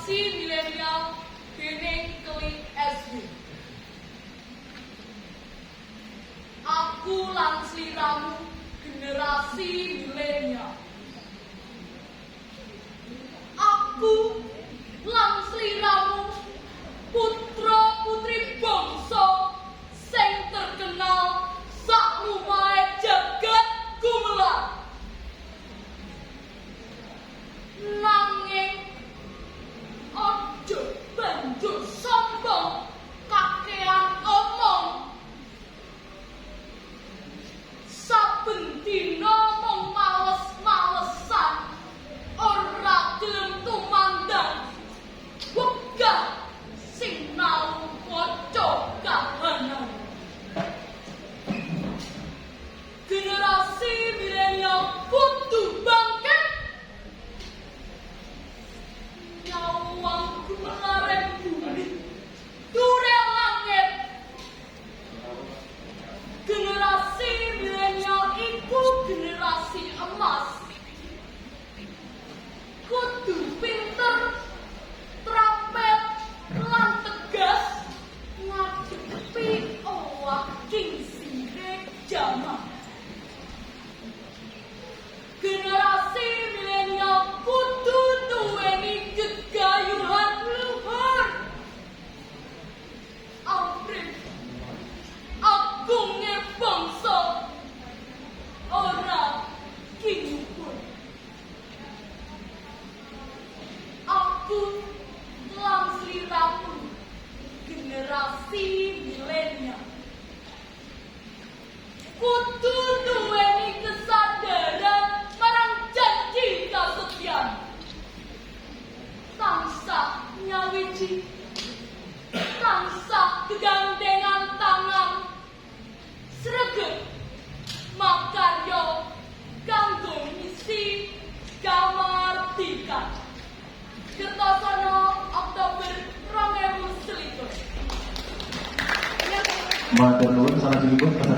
generasi milenial dening Keli SW. Aku lan sliramu generasi milenial. Aku lan sliramu putra putri bangsa sing terkenal sak lumahe jagat gumelar. Nanging ojo banjur sombong kakean omong. Saben dina mung males-malesan ora gelem tumandang wegah sinau waca kahanan. Generasi milenial kudu bangkit. Nyawang gumelaren bumi durel langit. Generasi milenial iku generasi emas. Kudu pinter, terampil, lan tegas ngadepi owah kingsire jaman. Generasi milenial kudu duweni gegayuhan luhur. Amrih agungnya bangsa ora kinyupun. Aku lan sliramu generasi milenial kudu duweni kesadaran marang janji kasetyan. Tansah nyawiji, tansah gegandengan tangan, sregep makarya kanggo misi kamardikan. Kertosono Oktober 2021. Matur nuwun sanajengipun